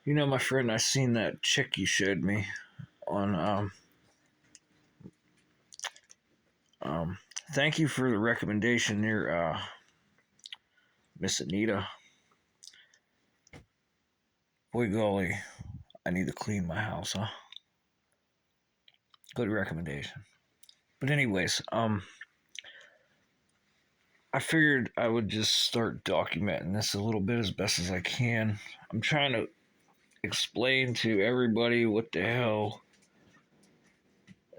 You know, my friend, I seen that chick you showed me on. Um, Thank you for the recommendation there, Miss Anita. Boy, golly, I need to clean my house, huh? Good recommendation. But anyways, I figured I would just start documenting this a little bit as best as I can. I'm trying to explain to everybody what the hell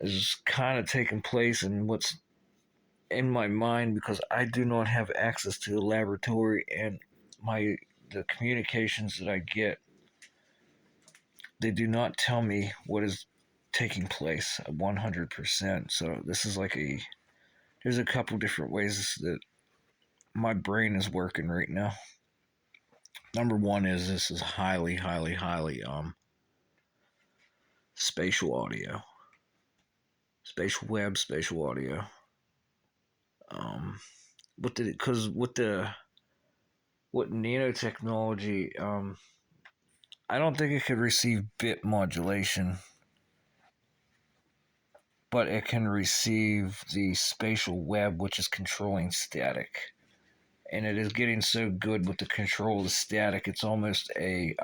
is kind of taking place and what's in my mind because I do not have access to the laboratory and the communications that I get, they do not tell me what is taking place 100%. So this is like there's a couple different ways that my brain is working right now. Number one is this is highly spatial audio, spatial web, spatial audio. Um, because with nanotechnology, I don't think it could receive bit modulation, but it can receive the spatial web, which is controlling static. And it is getting so good with the control of the static, it's almost a,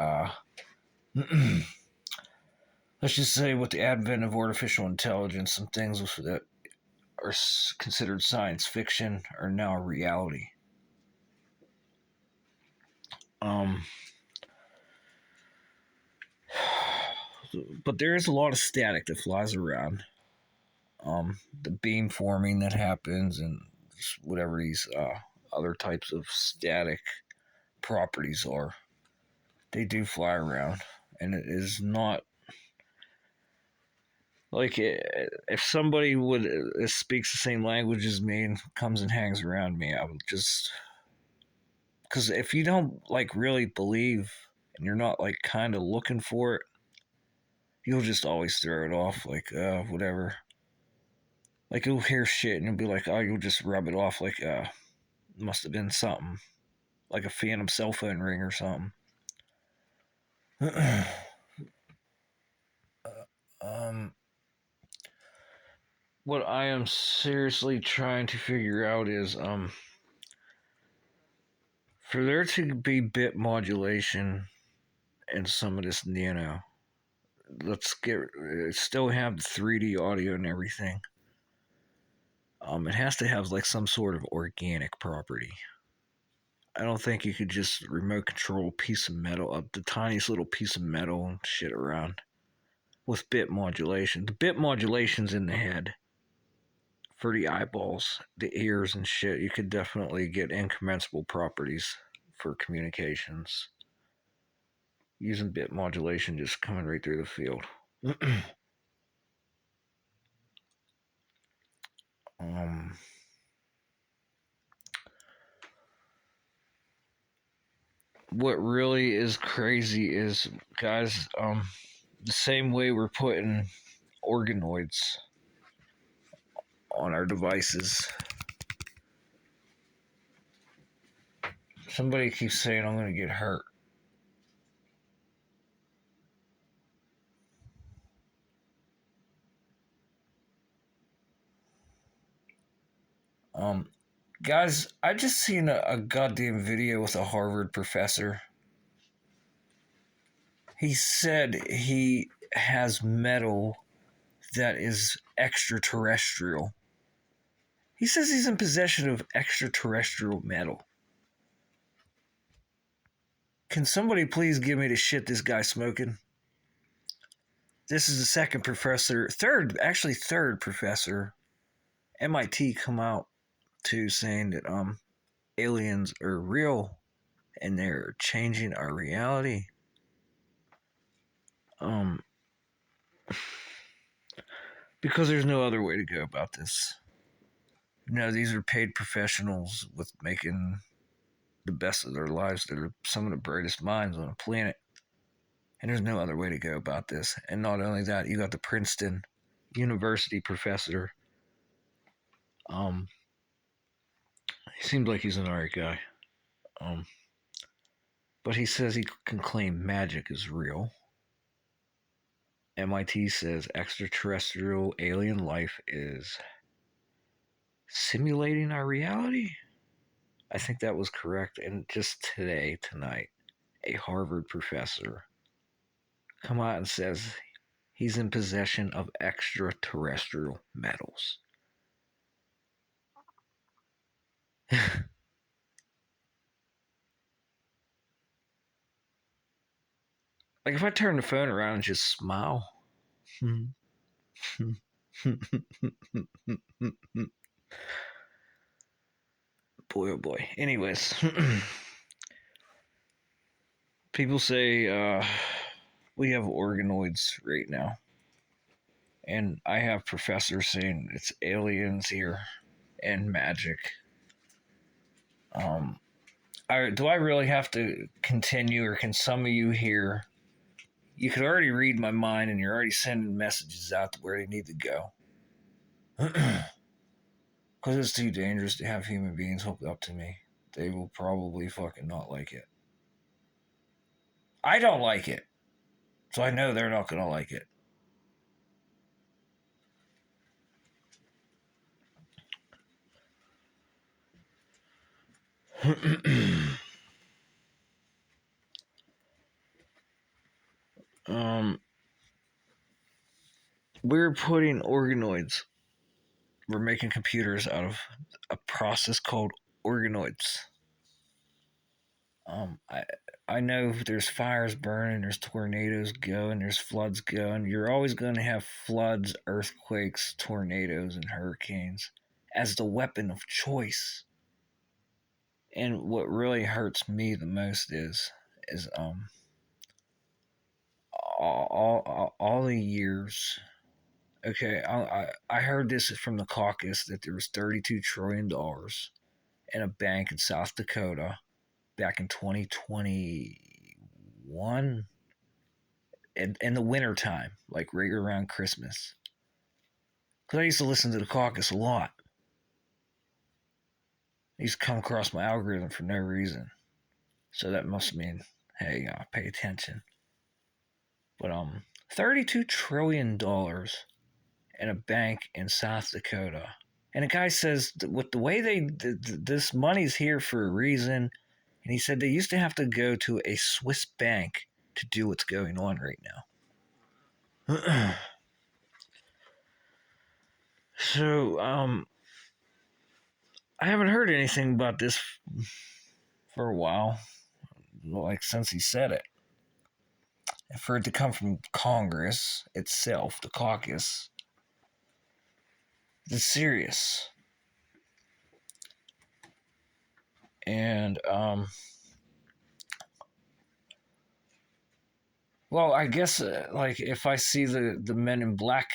let's just say, with the advent of artificial intelligence, some things that are considered science fiction are now reality. Um, but there is a lot of static that flies around. The beam forming that happens and whatever these other types of static properties are, they do fly around, and it is not like if somebody would speaks the same language as me and comes and hangs around me, I would just because if you don't like really believe and you're not like kind of looking for it, you'll just always throw it off like whatever. Like you'll hear shit and you'll be like, oh, you'll just rub it off like must have been something like a phantom cell phone ring or something. um, what I am seriously trying to figure out is for there to be bit modulation in some of this nano. Let's get still have the 3D audio and everything. It has to have like some sort of organic property. I don't think you could just remote control a piece of metal, the tiniest little piece of metal and shit around with bit modulation. The bit modulation's in the head for the eyeballs, the ears, and shit. You could definitely get incommensurable properties for communications using bit modulation, just coming right through the field. um, what really is crazy is, guys, the same way we're putting organoids on our devices. Somebody keeps saying I'm going to get hurt. Um, Guys, I just seen a goddamn video with a Harvard professor. He said he has metal that is extraterrestrial. He says he's in possession of extraterrestrial metal. Can somebody please give me the shit this guy's smoking? This is the third professor, MIT, come out to saying that aliens are real and they're changing our reality. Um because there's no other way to go about this. You know, these are paid professionals with making the best of their lives. They're some of the brightest minds on the planet. And there's no other way to go about this. And not only that, you got the Princeton University professor. Um, he seems like he's an alright guy. Um, But he says he can claim magic is real. MIT says extraterrestrial alien life is simulating our reality. I think that was correct. And just tonight, a Harvard professor come out and says he's in possession of extraterrestrial metals. Like if I turn the phone around and just smile. Boy, oh boy. Anyways, people say we have organoids right now. And I have professors saying it's aliens here and magic. Do I really have to continue, or can some of you here? You could already read my mind, and you're already sending messages out to where they need to go. Because it's too dangerous to have human beings hooked up to me. They will probably fucking not like it. I don't like it. So I know they're not going to like it. We're putting organoids. We're making computers out of a process called organoids. I know there's fires burning, there's tornadoes going, there's floods going. You're always going to have floods, earthquakes, tornadoes, and hurricanes as the weapon of choice. And what really hurts me the most is all the years. Okay, I heard this from the caucus that there was $32 trillion in a bank in South Dakota back in 2021 in the winter time, like right around Christmas. Because I used to listen to the caucus a lot. I used to come across my algorithm for no reason. So that must mean, hey, pay attention. But $32 trillion in a bank in South Dakota. And the guy says, with the way this money's here for a reason. And he said they used to have to go to a Swiss bank to do what's going on right now. So, I haven't heard anything about this for a while, like since he said it. And for it to come from Congress itself, the caucus, it's serious. And, well, I guess, like, if I see the Men in Black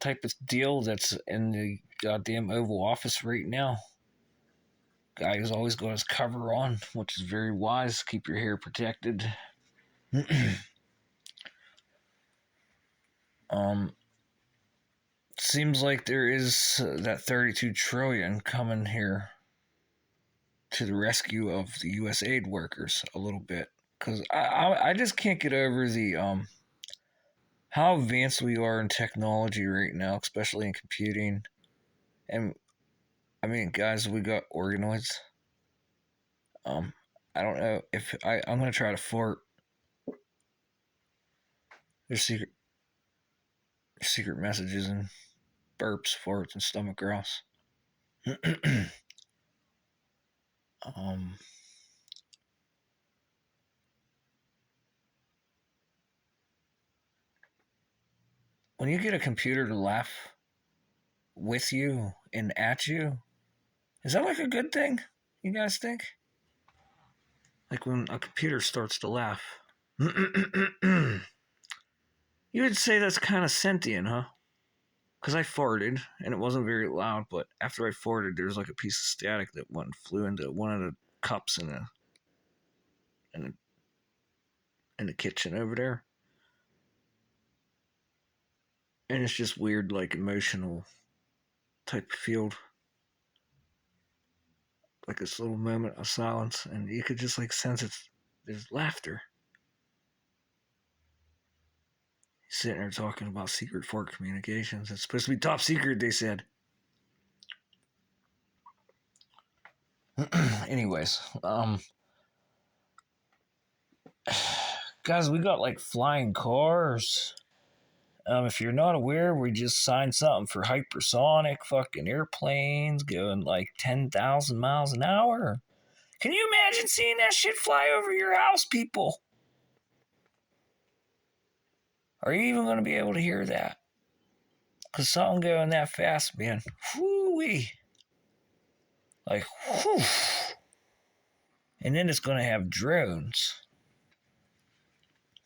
type of deal that's in the goddamn Oval Office right now, guy who's always got his cover on, which is very wise. Keep your hair protected. Seems like there is that 32 trillion coming here to the rescue of the U.S. aid workers a little bit, because I just can't get over the how advanced we are in technology right now, especially in computing. And I mean, guys, we got organoids. I don't know if I'm gonna try to fart. There's secret messages and burps, farts, and stomach growls. um, when you get a computer to laugh with you and at you, is that like a good thing? You guys think? Like when a computer starts to laugh. You would say that's kind of sentient, huh? Because I farted and it wasn't very loud, but after I farted, there was like a piece of static that went and flew into one of the cups in the kitchen over there. And it's just weird, like emotional type of field. Like this little moment of silence, and you could just like sense it there's laughter. He's sitting there talking about secret fort communications. It's supposed to be top secret, they said. Anyways, guys, we got like flying cars. If you're not aware, we just signed something for hypersonic fucking airplanes going like 10,000 miles an hour. Can you imagine seeing that shit fly over your house, people? Are you even going to be able to hear that? Because something going that fast, man. Whoo-wee. Like, whew. And then it's going to have drones.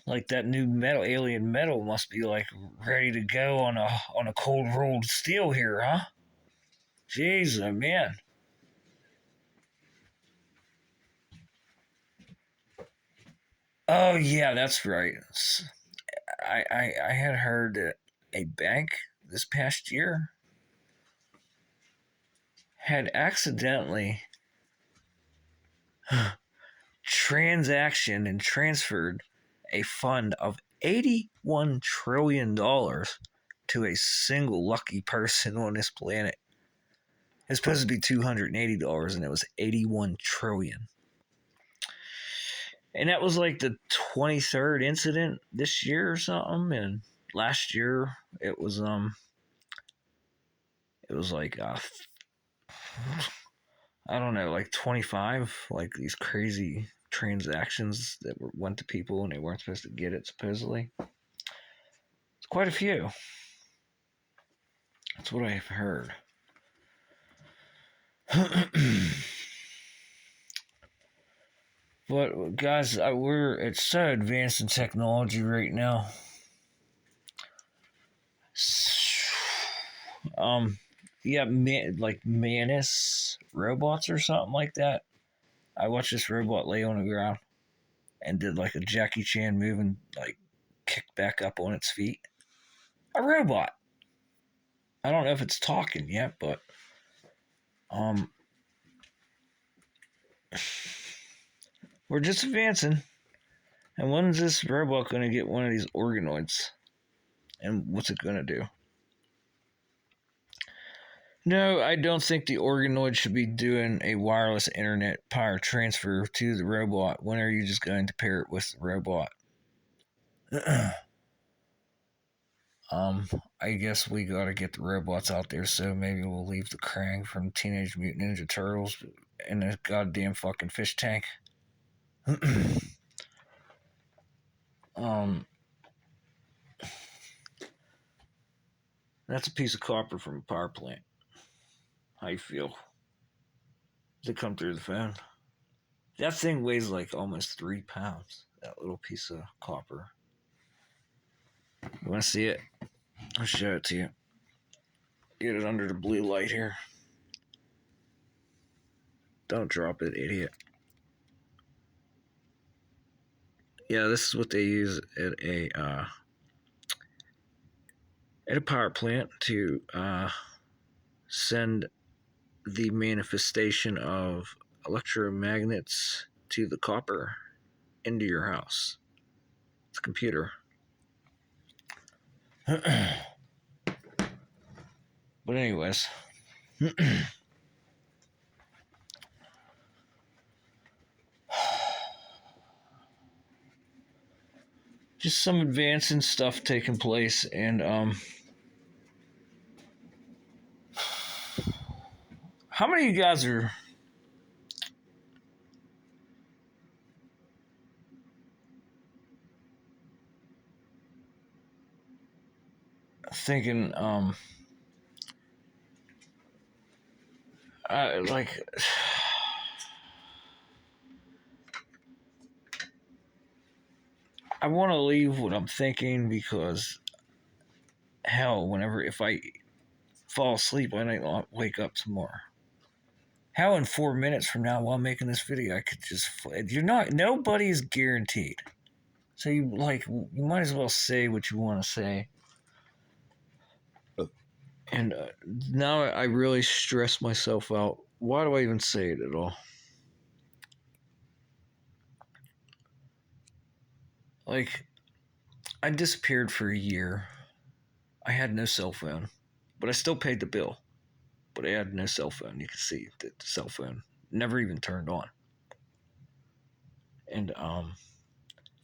Like that new metal, alien metal must be like ready to go on a cold rolled steel here, huh? Jesus, man. Oh yeah, that's right. I had heard that a bank this past year had accidentally transactioned and transferred a fund of $81 trillion to a single lucky person on this planet. It's supposed to be $280 and it was $81 trillion. And that was like the 23rd incident this year or something. And last year it was like I don't know, like 25, like these crazy transactions that went to people and they weren't supposed to get it, supposedly. It's quite a few. That's what I've heard. But guys, it's so advanced in technology right now. You got like Manus robots or something like that. I watched this robot lay on the ground and did like a Jackie Chan move and like kicked back up on its feet. A robot. I don't know if it's talking yet, but we're just advancing. And when's this robot going to get one of these organoids? And what's it going to do? No, I don't think the organoid should be doing a wireless internet power transfer to the robot. When are you just going to pair it with the robot? I guess we gotta get the robots out there, so maybe we'll leave the Krang from Teenage Mutant Ninja Turtles in a goddamn fucking fish tank. That's a piece of copper from a power plant. How you feel? Does it come through the phone? That thing weighs like almost 3 pounds. That little piece of copper. You want to see it? I'll show it to you. Get it under the blue light here. Don't drop it, idiot. Yeah, this is what they use at a power plant to send the manifestation of electromagnets to the copper into your house. It's a computer. But anyways. Just some advancing stuff taking place, and how many of you guys are thinking like I want to leave what I'm thinking, because hell, if I fall asleep, I might not wake up tomorrow. How in 4 minutes from now, while making this video, I could just nobody's guaranteed. So you might as well say what you want to say. And now I really stress myself out. Why do I even say it at all? Like, I disappeared for a year. I had no cell phone, but I still paid the bill. But I had no cell phone. You can see that the cell phone never even turned on. And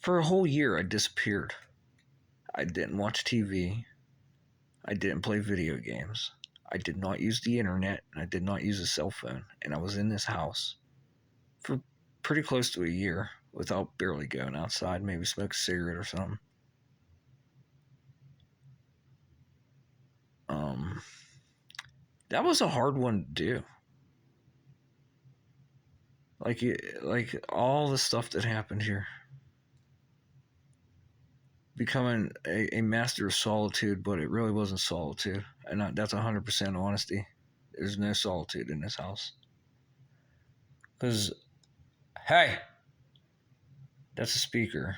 for a whole year, I disappeared. I didn't watch TV. I didn't play video games. I did not use the internet. And I did not use a cell phone. And I was in this house for pretty close to a year without barely going outside, maybe smoke a cigarette or something. Um, that was a hard one to do. Like all the stuff that happened here, becoming a master of solitude, but it really wasn't solitude, and that's 100% honesty. There's no solitude in this house. Because, hey, that's a speaker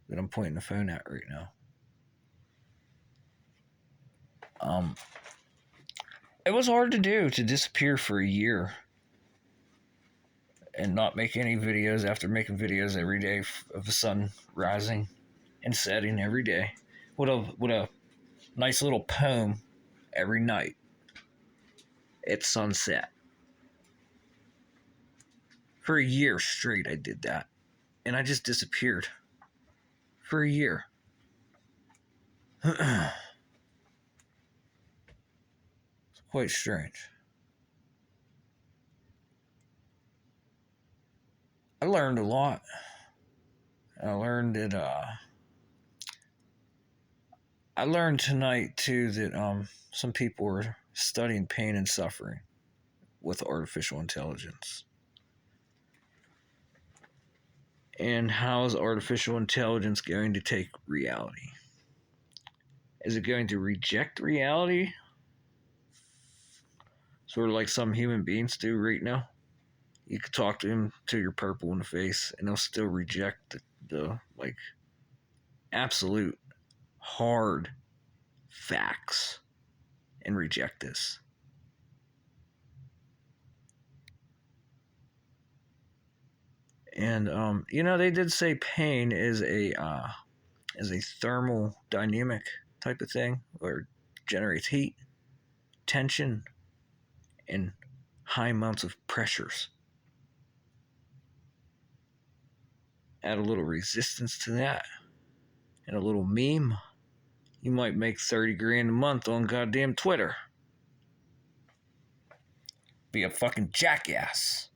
that I'm pointing the phone at right now. It was hard to do to disappear for a year and not make any videos after making videos every day of the sun rising and setting every day. With a nice little poem every night at sunset. For a year straight, I did that. And I just disappeared. For a year. It's quite strange. I learned a lot. I learned that I learned tonight too that some people were studying pain and suffering with artificial intelligence. And how is artificial intelligence going to take reality? Is it going to reject reality? Sort of like some human beings do right now? You could talk to him till you're purple in the face and he'll still reject the like absolute hard facts and reject this. And they did say pain is a thermal dynamic type of thing, or generates heat, tension, and high amounts of pressures. Add a little resistance to that, and a little meme. You might make 30 grand a month on goddamn Twitter. Be a fucking jackass.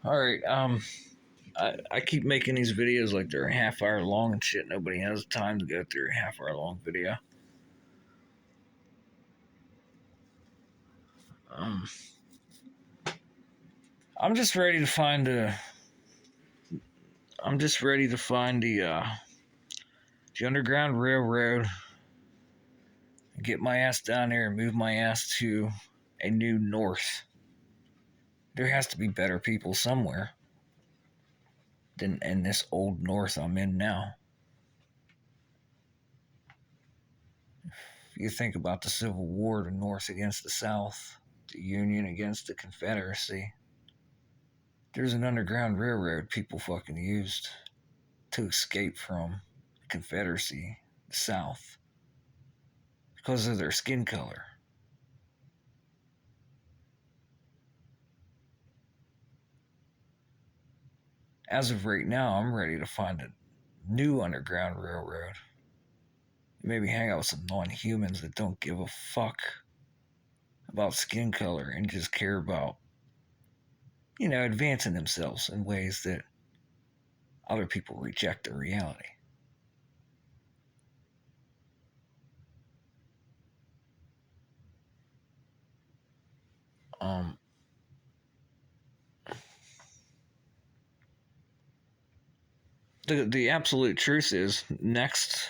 All right, I keep making these videos like they're a half hour long and shit. Nobody has time to go through a half hour long video. Um, I'm just ready to find the. I'm just ready to find the Underground Railroad. Get my ass down there and move my ass to a new north. There has to be better people somewhere than in this old north I'm in now. If you think about the Civil War, the North against the South, the Union against the Confederacy, there's an Underground Railroad people fucking used to escape from the Confederacy, the South, because of their skin color. As of right now, I'm ready to find a new Underground Railroad. Maybe hang out with some non-humans that don't give a fuck about skin color and just care about, advancing themselves in ways that other people reject the reality. Um, the absolute truth is, next,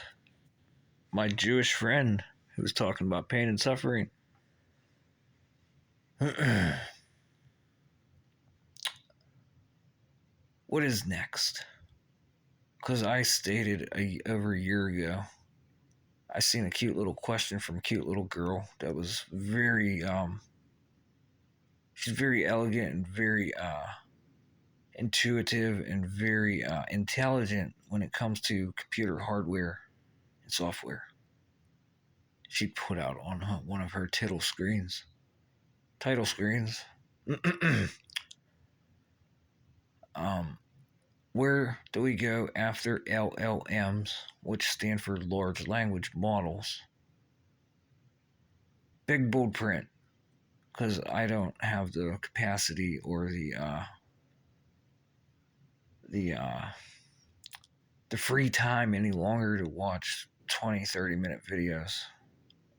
my Jewish friend who was talking about pain and suffering. What is next? Because I stated over a year ago, I seen a cute little question from a cute little girl that was very she's very elegant and very intuitive and very intelligent when it comes to computer hardware and software. She put out on one of her title screens. um, where do we go after LLMs, which stand for large language models? Big bold print, because I don't have the capacity or the the free time any longer to watch 20-30 minute videos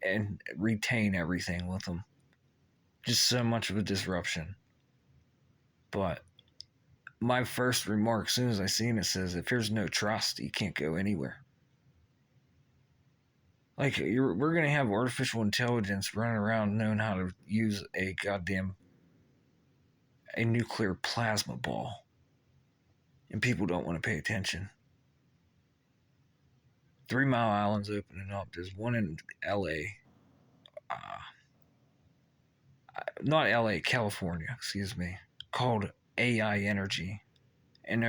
and retain everything with them. Just so much of a disruption. But my first remark, as soon as I seen it, says if there's no trust, you can't go anywhere. Like, we're going to have artificial intelligence running around knowing how to use a nuclear plasma ball. And people don't want to pay attention. 3 Mile Island's opening up. There's one in LA. Not LA, California, excuse me. Called AI Energy. And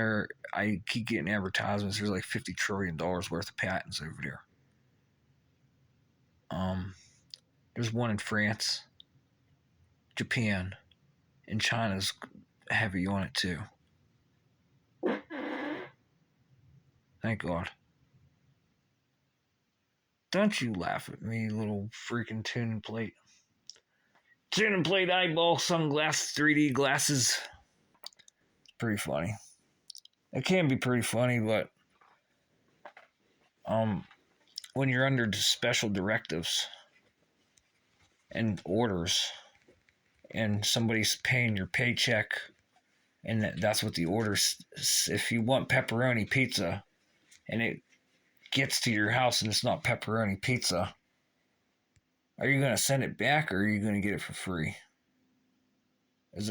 I keep getting advertisements. There's like $50 trillion worth of patents over there. There's one in France, Japan, and China's heavy on it too. Thank God. Don't you laugh at me, little freaking tuning plate. Tuning plate eyeball sunglasses, 3D glasses. Pretty funny. It can be pretty funny, but when you're under special directives and orders and somebody's paying your paycheck and that's what the order's, if you want pepperoni pizza and it gets to your house and it's not pepperoni pizza, are you going to send it back or are you going to get it for free?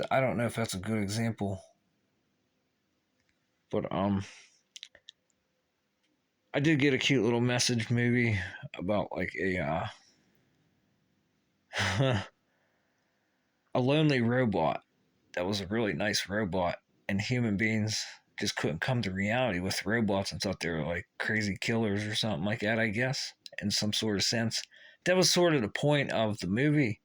I don't know if that's a good example, but I did get a cute little message maybe about like a a lonely robot that was a really nice robot, and human beings just couldn't come to reality with robots and thought they were like crazy killers or something like that, I guess, in some sort of sense. That was sort of the point of the movie.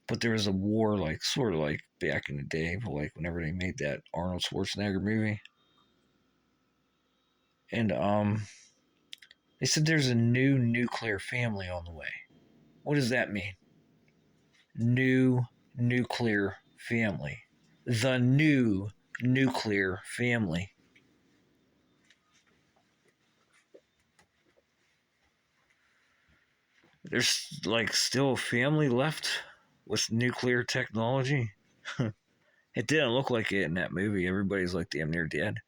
But there was a war, like sort of like back in the day, but like whenever they made that Arnold Schwarzenegger movie. And they said there's a new nuclear family on the way. What does that mean? New nuclear family. The new nuclear family. There's like still a family left with nuclear technology. It didn't look like it in that movie. Everybody's like damn near dead.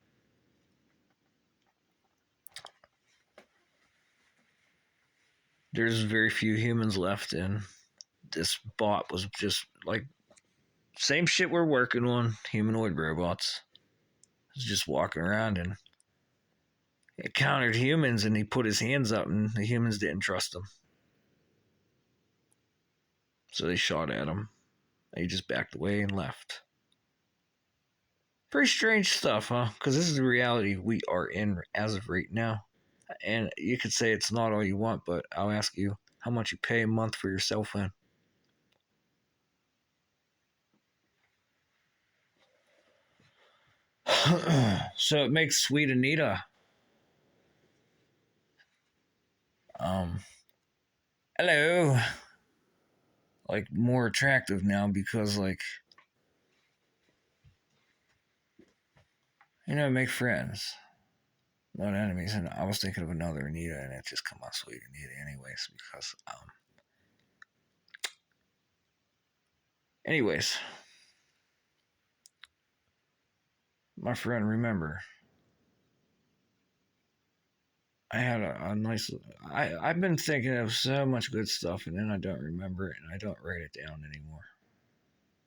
There's very few humans left, and this bot was just like same shit we're working on, humanoid robots. He's just walking around and it countered humans, and he put his hands up, and the humans didn't trust him. So they shot at him. And he just backed away and left. Pretty strange stuff, huh? Because this is the reality we are in as of right now. And you could say it's not all you want, but I'll ask you how much you pay a month for your cell phone. So it makes Sweet Anita hello, like more attractive now because like make friends, not enemies. And I was thinking of another Anita, and it just come out Sweet Anita anyways because anyways, my friend, remember I had a nice. I've been thinking of so much good stuff, and then I don't remember it, and I don't write it down anymore.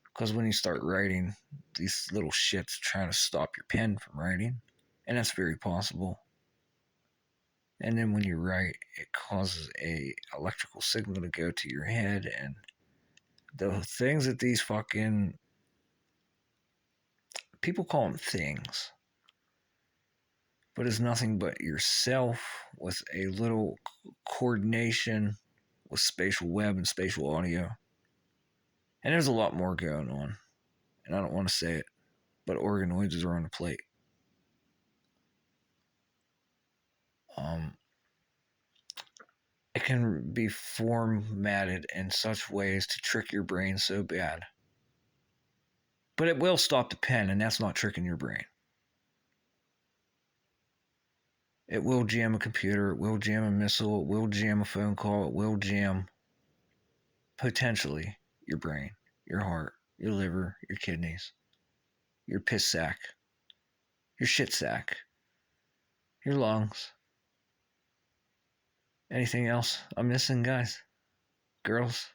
Because when you start writing, these little shits trying to stop your pen from writing, and that's very possible. And then when you write, it causes a electrical signal to go to your head, and the things that these fucking people call them things, but it's nothing but yourself with a little coordination with spatial web and spatial audio. And there's a lot more going on, and I don't want to say it, but organoids are on the plate. It can be formatted in such ways to trick your brain so bad. But it will stop the pen, and that's not tricking your brain. It will jam a computer, it will jam a missile, it will jam a phone call, it will jam potentially your brain, your heart, your liver, your kidneys, your piss sack, your shit sack, your lungs. Anything else I'm missing, guys? Girls?